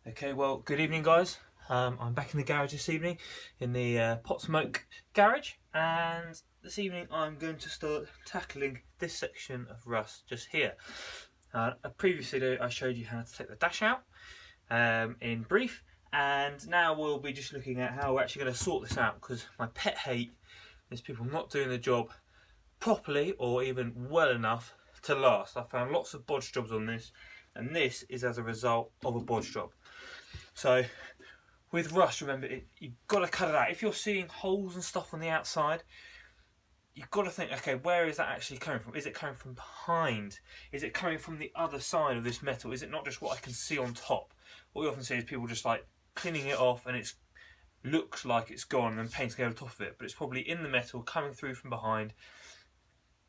Okay, well, good evening, guys. I'm back in the garage this evening, in the Pop.Smoke garage, and this evening I'm going to start tackling this section of rust just here. A previous video I showed you how to take the dash out in brief, and now we'll be just looking at how we're actually going to sort this out, because my pet hate is people not doing the job properly or even well enough to last. I found lots of bodge jobs on this, and this is as a result of a bodge job. So with rust, remember, you've got to cut it out. If you're seeing holes and stuff on the outside, you've got to think, okay, where is that actually coming from? Is it coming from behind? Is it coming from the other side of this metal? Is it not just what I can see on top? What we often see is people just like cleaning it off and it looks like it's gone and then painting over the top of it, but it's probably in the metal coming through from behind.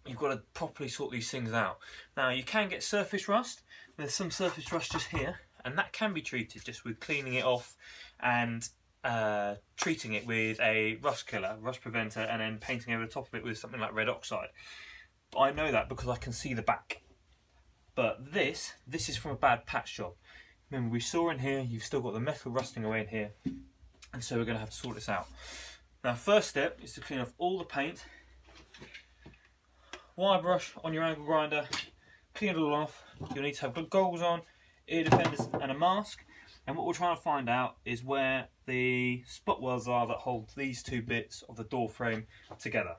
You've got to properly sort these things out. Now, you can get surface rust. There's some surface rust just here, and that can be treated just with cleaning it off and treating it with a rust killer, rust preventer, and then painting over the top of it with something like red oxide. But I know that because I can see the back. But this is from a bad patch job. Remember, we saw in here, you've still got the metal rusting away in here, and so we're going to have to sort this out. Now, first step is to clean off all the paint. Wire brush on your angle grinder, clean it all off. You'll need to have good goggles on, ear defenders and a mask. And what we're trying to find out is where the spot welds are that hold these two bits of the door frame together.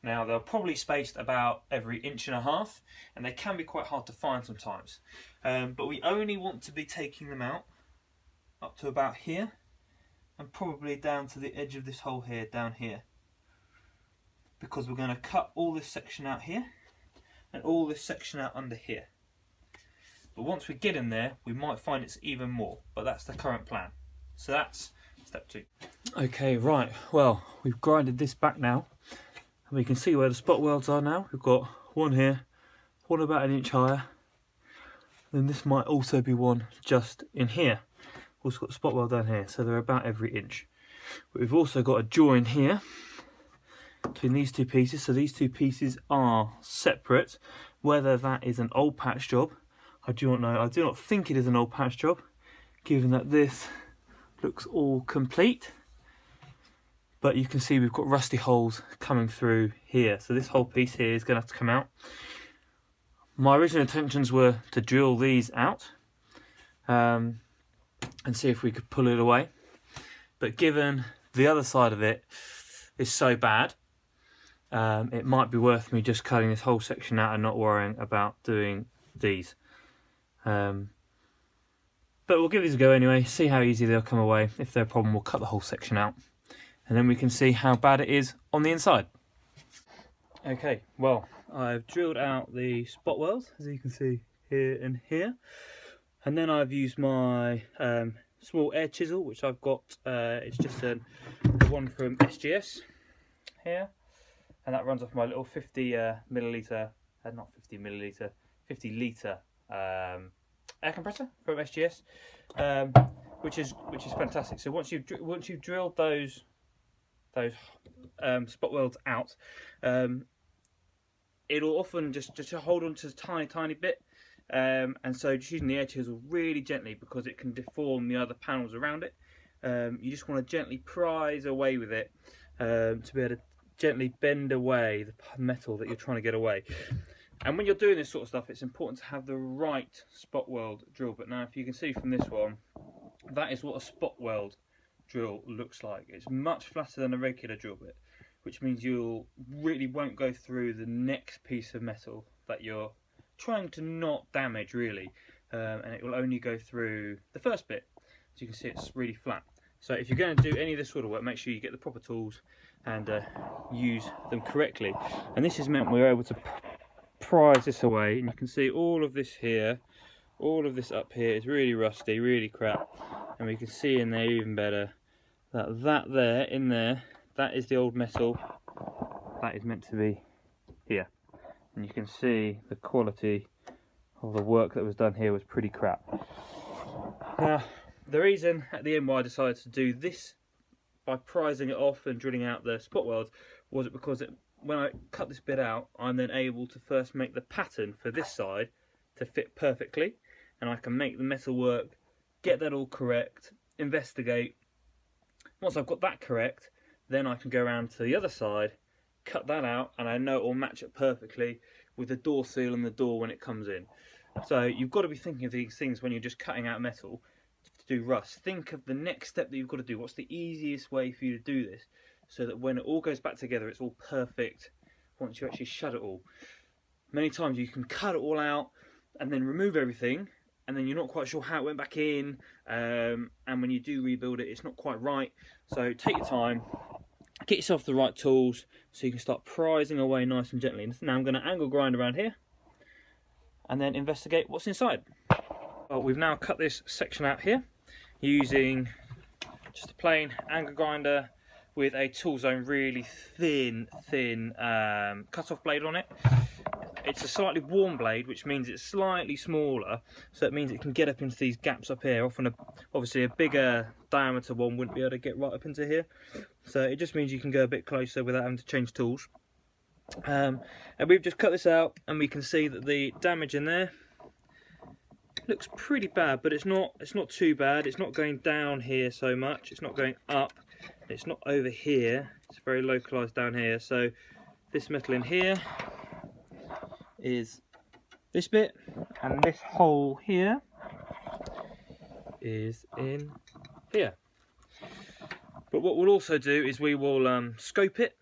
Now, they're probably spaced about every 1.5 inches, and they can be quite hard to find sometimes. But we only want to be taking them out up to about here, and probably down to the edge of this hole here, down here. Because we're going to cut all this section out here and all this section out under here. But once we get in there, we might find it's even more, but that's the current plan. So that's step 2. Okay, right, well, we've grinded this back now, and we can see where the spot welds are now. We've got one here, one about 1 inch higher, then this might also be one just in here. We've also got the spot weld down here, so they're about every inch. But we've also got a join here between these two pieces, so these two pieces are separate. Whether that is an old patch job, I do not know. I do not think it is an old patch job, given that this looks all complete. But you can see we've got rusty holes coming through here, so this whole piece here is going to have to come out. My original intentions were to drill these out and see if we could pull it away, but given the other side of it is so bad, it might be worth me just cutting this whole section out and not worrying about doing these. But we'll give these a go anyway, see how easy they'll come away. If they're a problem, we'll cut the whole section out, and then we can see how bad it is on the inside. Okay, well, I've drilled out the spot welds, as you can see here and here, and then I've used my small air chisel, which I've got. It's just the one from SGS here, and that runs off my little 50 litre air compressor from SGS, which is fantastic. So once you've drilled those spot welds out, it'll often just hold on to a tiny bit, and so just using the air chisel really gently, because it can deform the other panels around it. You just want to gently prise away with it to be able to gently bend away the metal that you're trying to get away. And when you're doing this sort of stuff, it's important to have the right spot weld drill bit. Now, if you can see from this one, that is what a spot weld drill looks like. It's much flatter than a regular drill bit, which means you really won't go through the next piece of metal that you're trying to not damage, really, and it will only go through the first bit. As you can see, it's really flat. So if you're going to do any of this sort of work, make sure you get the proper tools and use them correctly. And this has meant we're able to prise this away, and you can see all of this here, all of this up here is really rusty, really crap, and we can see in there even better that there in there, that is the old metal that is meant to be here, and you can see the quality of the work that was done here was pretty crap. Now, the reason at the end why I decided to do this by prising it off and drilling out the spot welds was it because when I cut this bit out, I'm then able to first make the pattern for this side to fit perfectly, and I can make the metal work get that all correct, investigate. Once I've got that correct, then I can go around to the other side, cut that out, and I know it will match up perfectly with the door seal and the door when it comes in. So you've got to be thinking of these things when you're just cutting out metal to do rust. Think of the next step that you've got to do. What's the easiest way for you to do this, so that when it all goes back together, it's all perfect once you actually shut it all. Many times you can cut it all out and then remove everything, and then you're not quite sure how it went back in, and when you do rebuild it, it's not quite right. So take your time, get yourself the right tools so you can start prising away nice and gently. Now I'm going to angle grind around here and then investigate what's inside. Well, we've now cut this section out here using just a plain angle grinder with a tool zone really thin cut-off blade on it. It's a slightly worn blade, which means it's slightly smaller, so it means it can get up into these gaps up here. Obviously a bigger diameter one wouldn't be able to get right up into here, so it just means you can go a bit closer without having to change tools. And we've just cut this out, and we can see that the damage in there looks pretty bad, but it's not too bad. It's not going down here so much, it's not going up, it's not over here, it's very localized down here. So this metal in here is this bit, and this hole here is in here. But what we'll also do is we will scope it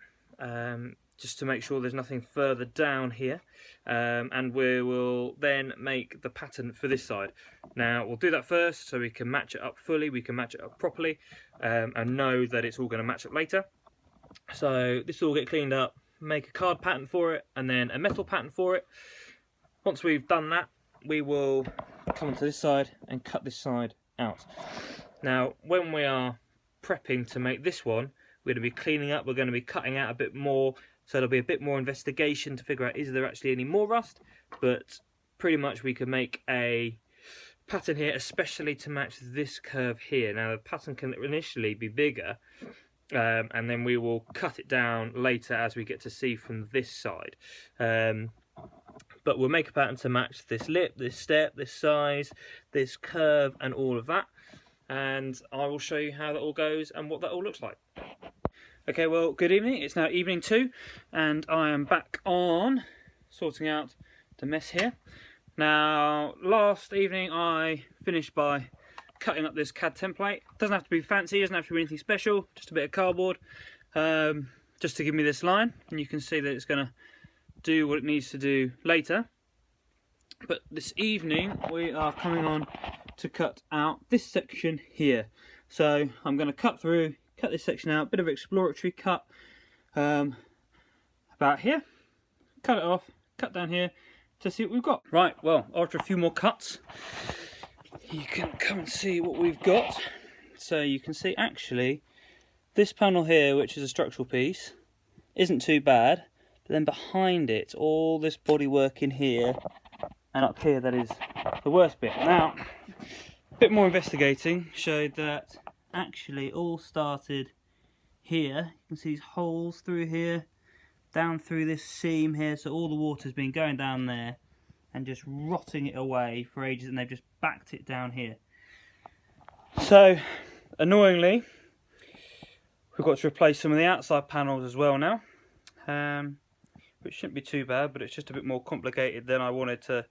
just to make sure there's nothing further down here, and we will then make the pattern for this side. Now we'll do that first so we can match it up fully, we can match it up properly, and know that it's all going to match up later. So this will all get cleaned up, make a card pattern for it, and then a metal pattern for it. Once we've done that, we will come onto this side and cut this side out. Now when we are prepping to make this one, we're going to be cleaning up, we're going to be cutting out a bit more, so there'll be a bit more investigation to figure out is there actually any more rust. But pretty much we can make a pattern here especially to match this curve here. Now the pattern can initially be bigger, and then we will cut it down later as we get to see from this side. But we'll make a pattern to match this lip, this step, this size, this curve, and all of that. And I will show you how that all goes and what that all looks like. Okay, well, good evening. It's now evening 2, and I am back on sorting out the mess here. Now, last evening I finished by cutting up this CAD template. Doesn't have to be fancy, doesn't have to be anything special, just a bit of cardboard, just to give me this line, and you can see that it's going to do what it needs to do later. But this evening we are coming on to cut out this section here. So I'm going to cut this section out, bit of exploratory cut about here, cut it off, cut down here to see what we've got. Right, well, after a few more cuts, you can come and see what we've got. So you can see actually this panel here, which is a structural piece, isn't too bad, but then behind it, all this bodywork in here and up here, that is the worst bit. Now, a bit more investigating showed that actually all started here. You can see these holes through here, down through this seam here, so all the water's been going down there and just rotting it away for ages, and they've just backed it down here. So annoyingly, we've got to replace some of the outside panels as well now, which shouldn't be too bad, but it's just a bit more complicated than I wanted to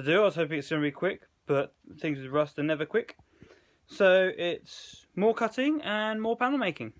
do. I was hoping it's going to be quick, but things with rust are never quick. So it's more cutting and more panel making.